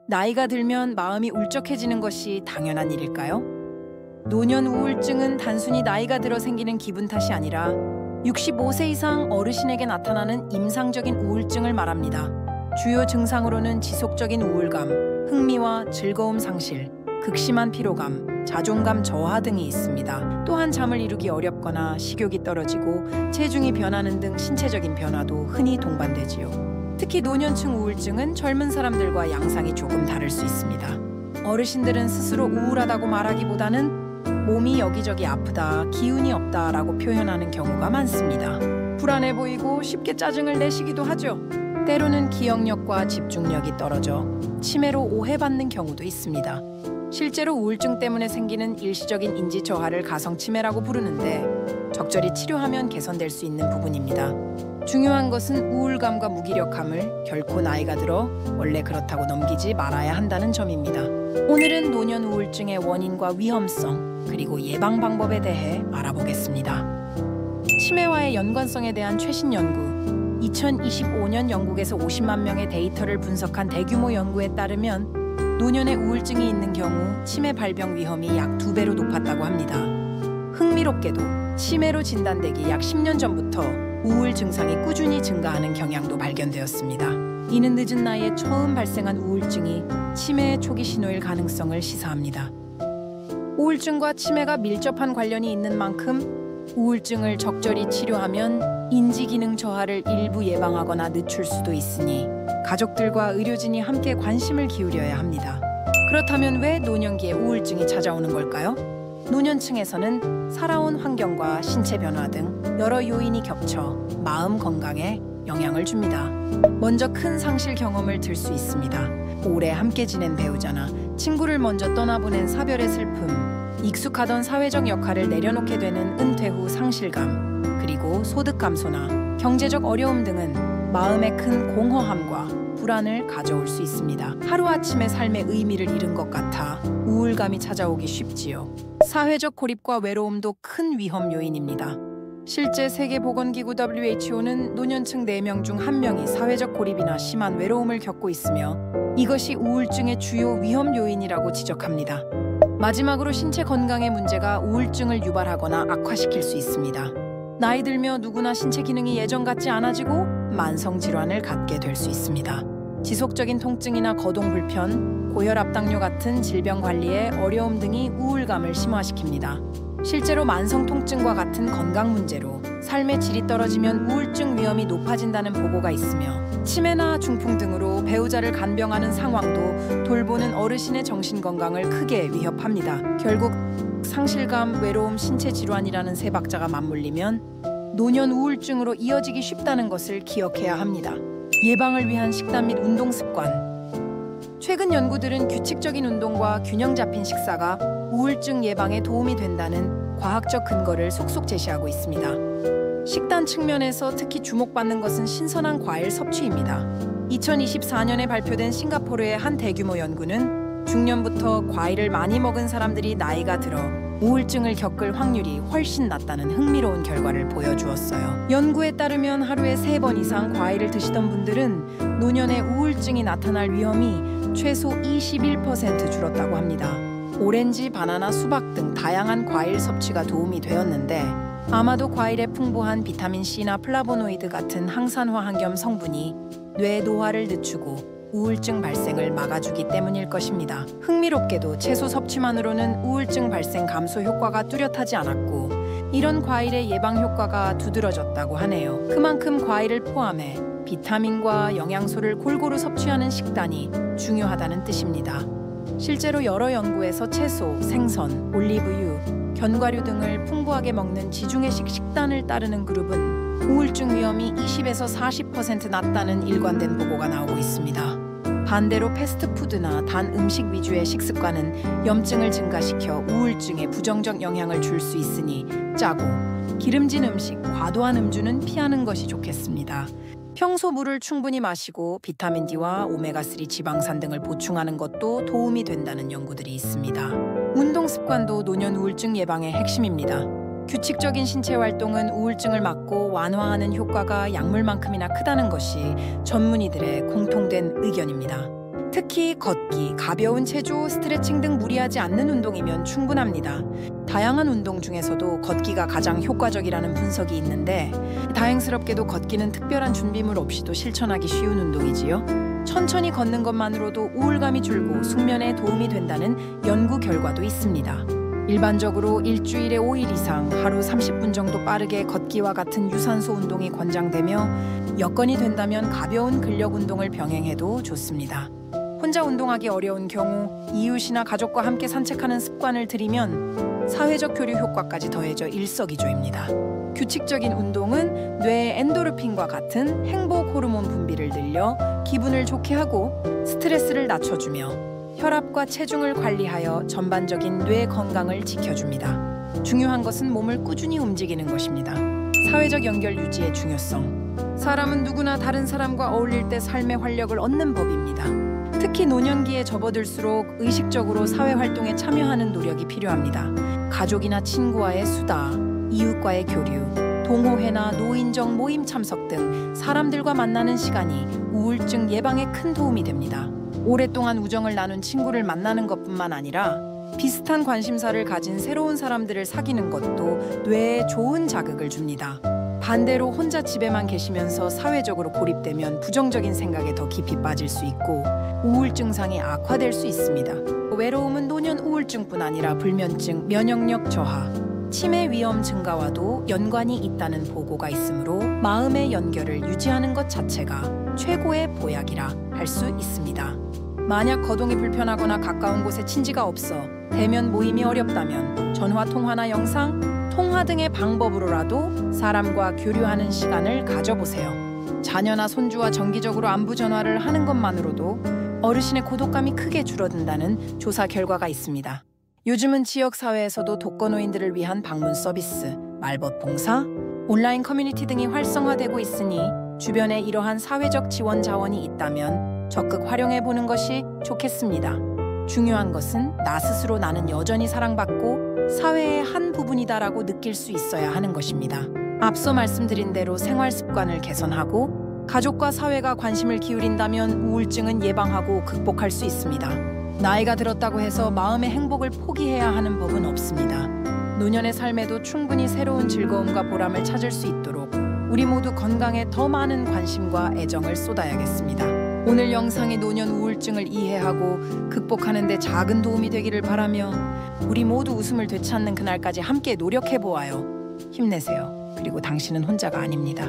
나이가 들면 마음이 울적해지는 것이 당연한 일일까요? 노년 우울증은 단순히 나이가 들어 생기는 기분 탓이 아니라 65세 이상 어르신에게 나타나는 임상적인 우울증을 말합니다. 주요 증상으로는 지속적인 우울감, 흥미와 즐거움 상실, 극심한 피로감, 자존감 저하 등이 있습니다. 또한 잠을 이루기 어렵거나 식욕이 떨어지고 체중이 변하는 등 신체적인 변화도 흔히 동반되지요. 특히 노년층 우울증은 젊은 사람들과 양상이 조금 다를 수 있습니다. 어르신들은 스스로 우울하다고 말하기보다는 몸이 여기저기 아프다, 기운이 없다라고 표현하는 경우가 많습니다. 불안해 보이고 쉽게 짜증을 내시기도 하죠. 때로는 기억력과 집중력이 떨어져 치매로 오해받는 경우도 있습니다. 실제로 우울증 때문에 생기는 일시적인 인지 저하를 가성치매라고 부르는데 적절히 치료하면 개선될 수 있는 부분입니다. 중요한 것은 우울감과 무기력함을 결코 나이가 들어 원래 그렇다고 넘기지 말아야 한다는 점입니다. 오늘은 노년 우울증의 원인과 위험성, 그리고 예방 방법에 대해 알아보겠습니다. 치매와의 연관성에 대한 최신 연구, 2025년 영국에서 50만 명의 데이터를 분석한 대규모 연구에 따르면 노년에 우울증이 있는 경우 치매 발병 위험이 약 2배로 높았다고 합니다. 흥미롭게도 치매로 진단되기 약 10년 전부터 우울 증상이 꾸준히 증가하는 경향도 발견되었습니다. 이는 늦은 나이에 처음 발생한 우울증이 치매의 초기 신호일 가능성을 시사합니다. 우울증과 치매가 밀접한 관련이 있는 만큼 우울증을 적절히 치료하면 인지기능 저하를 일부 예방하거나 늦출 수도 있으니 가족들과 의료진이 함께 관심을 기울여야 합니다. 그렇다면 왜 노년기에 우울증이 찾아오는 걸까요? 노년층에서는 살아온 환경과 신체 변화 등 여러 요인이 겹쳐 마음 건강에 영향을 줍니다. 먼저 큰 상실 경험을 들 수 있습니다. 오래 함께 지낸 배우자나 친구를 먼저 떠나보낸 사별의 슬픔, 익숙하던 사회적 역할을 내려놓게 되는 은퇴 후 상실감, 그리고 소득 감소나 경제적 어려움 등은 마음에 큰 공허함과 불안을 가져올 수 있습니다. 하루아침에 삶의 의미를 잃은 것 같아 우울감이 찾아오기 쉽지요. 사회적 고립과 외로움도 큰 위험 요인입니다. 실제 세계보건기구 WHO는 노년층 4명 중 1명이 사회적 고립이나 심한 외로움을 겪고 있으며 이것이 우울증의 주요 위험 요인이라고 지적합니다. 마지막으로 신체 건강의 문제가 우울증을 유발하거나 악화시킬 수 있습니다. 나이 들며 누구나 신체 기능이 예전 같지 않아지고 만성 질환을 갖게 될 수 있습니다. 지속적인 통증이나 거동 불편, 고혈압 당뇨 같은 질병 관리에 어려움 등이 우울감을 심화시킵니다. 실제로 만성 통증과 같은 건강 문제로 삶의 질이 떨어지면 우울증 위험이 높아진다는 보고가 있으며 치매나 중풍 등으로 배우자를 간병하는 상황도 돌보는 어르신의 정신 건강을 크게 위협합니다. 결국 상실감, 외로움, 신체 질환이라는 세 박자가 맞물리면 노년 우울증으로 이어지기 쉽다는 것을 기억해야 합니다. 예방을 위한 식단 및 운동 습관. 최근 연구들은 규칙적인 운동과 균형 잡힌 식사가 우울증 예방에 도움이 된다는 과학적 근거를 속속 제시하고 있습니다. 식단 측면에서 특히 주목받는 것은 신선한 과일 섭취입니다. 2024년에 발표된 싱가포르의 한 대규모 연구는 중년부터 과일을 많이 먹은 사람들이 나이가 들어 우울증을 겪을 확률이 훨씬 낮다는 흥미로운 결과를 보여주었어요. 연구에 따르면 하루에 3번 이상 과일을 드시던 분들은 노년에 우울증이 나타날 위험이 최소 21% 줄었다고 합니다. 오렌지, 바나나, 수박 등 다양한 과일 섭취가 도움이 되었는데 아마도 과일에 풍부한 비타민C나 플라보노이드 같은 항산화 항염 성분이 뇌 노화를 늦추고 우울증 발생을 막아주기 때문일 것입니다. 흥미롭게도 채소 섭취만으로는 우울증 발생 감소 효과가 뚜렷하지 않았고 이런 과일의 예방 효과가 두드러졌다고 하네요. 그만큼 과일을 포함해 비타민과 영양소를 골고루 섭취하는 식단이 중요하다는 뜻입니다. 실제로 여러 연구에서 채소, 생선, 올리브유, 견과류 등을 풍부하게 먹는 지중해식 식단을 따르는 그룹은 우울증 위험이 20에서 40% 낮다는 일관된 보고가 나오고 있습니다. 반대로 패스트푸드나 단 음식 위주의 식습관은 염증을 증가시켜 우울증에 부정적 영향을 줄 수 있으니 짜고 기름진 음식, 과도한 음주는 피하는 것이 좋겠습니다. 평소 물을 충분히 마시고 비타민 D와 오메가3 지방산 등을 보충하는 것도 도움이 된다는 연구들이 있습니다. 운동 습관도 노년 우울증 예방의 핵심입니다. 규칙적인 신체 활동은 우울증을 막고 완화하는 효과가 약물만큼이나 크다는 것이 전문의들의 공통된 의견입니다. 특히 걷기, 가벼운 체조, 스트레칭 등 무리하지 않는 운동이면 충분합니다. 다양한 운동 중에서도 걷기가 가장 효과적이라는 분석이 있는데 다행스럽게도 걷기는 특별한 준비물 없이도 실천하기 쉬운 운동이지요. 천천히 걷는 것만으로도 우울감이 줄고 숙면에 도움이 된다는 연구 결과도 있습니다. 일반적으로 일주일에 5일 이상 하루 30분 정도 빠르게 걷기와 같은 유산소 운동이 권장되며 여건이 된다면 가벼운 근력 운동을 병행해도 좋습니다. 혼자 운동하기 어려운 경우 이웃이나 가족과 함께 산책하는 습관을 들이면 사회적 교류 효과까지 더해져 일석이조입니다. 규칙적인 운동은 뇌의 엔도르핀과 같은 행복 호르몬 분비를 늘려 기분을 좋게 하고 스트레스를 낮춰주며 혈압과 체중을 관리하여 전반적인 뇌 건강을 지켜줍니다. 중요한 것은 몸을 꾸준히 움직이는 것입니다. 사회적 연결 유지의 중요성. 사람은 누구나 다른 사람과 어울릴 때 삶의 활력을 얻는 법입니다. 특히 노년기에 접어들수록 의식적으로 사회활동에 참여하는 노력이 필요합니다. 가족이나 친구와의 수다, 이웃과의 교류, 동호회나 노인정 모임 참석 등 사람들과 만나는 시간이 우울증 예방에 큰 도움이 됩니다. 오랫동안 우정을 나눈 친구를 만나는 것뿐만 아니라 비슷한 관심사를 가진 새로운 사람들을 사귀는 것도 뇌에 좋은 자극을 줍니다. 반대로 혼자 집에만 계시면서 사회적으로 고립되면 부정적인 생각에 더 깊이 빠질 수 있고 우울증 상이 악화될 수 있습니다. 외로움은 노년 우울증뿐 아니라 불면증, 면역력 저하, 치매 위험 증가와도 연관이 있다는 보고가 있으므로 마음의 연결을 유지하는 것 자체가 최고의 보약이라 할 수 있습니다. 만약 거동이 불편하거나 가까운 곳에 친지가 없어 대면 모임이 어렵다면 전화 통화나 영상, 통화 등의 방법으로라도 사람과 교류하는 시간을 가져보세요. 자녀나 손주와 정기적으로 안부 전화를 하는 것만으로도 어르신의 고독감이 크게 줄어든다는 조사 결과가 있습니다. 요즘은 지역사회에서도 독거노인들을 위한 방문 서비스, 말벗 봉사, 온라인 커뮤니티 등이 활성화되고 있으니 주변에 이러한 사회적 지원 자원이 있다면 적극 활용해보는 것이 좋겠습니다. 중요한 것은 나 스스로 나는 여전히 사랑받고 사회의 한 부분이다라고 느낄 수 있어야 하는 것입니다. 앞서 말씀드린 대로 생활 습관을 개선하고 가족과 사회가 관심을 기울인다면 우울증은 예방하고 극복할 수 있습니다. 나이가 들었다고 해서 마음의 행복을 포기해야 하는 법은 없습니다. 노년의 삶에도 충분히 새로운 즐거움과 보람을 찾을 수 있도록 우리 모두 건강에 더 많은 관심과 애정을 쏟아야겠습니다. 오늘 영상이 노년 우울증을 이해하고 극복하는 데 작은 도움이 되기를 바라며 우리 모두 웃음을 되찾는 그날까지 함께 노력해보아요. 힘내세요. 그리고 당신은 혼자가 아닙니다.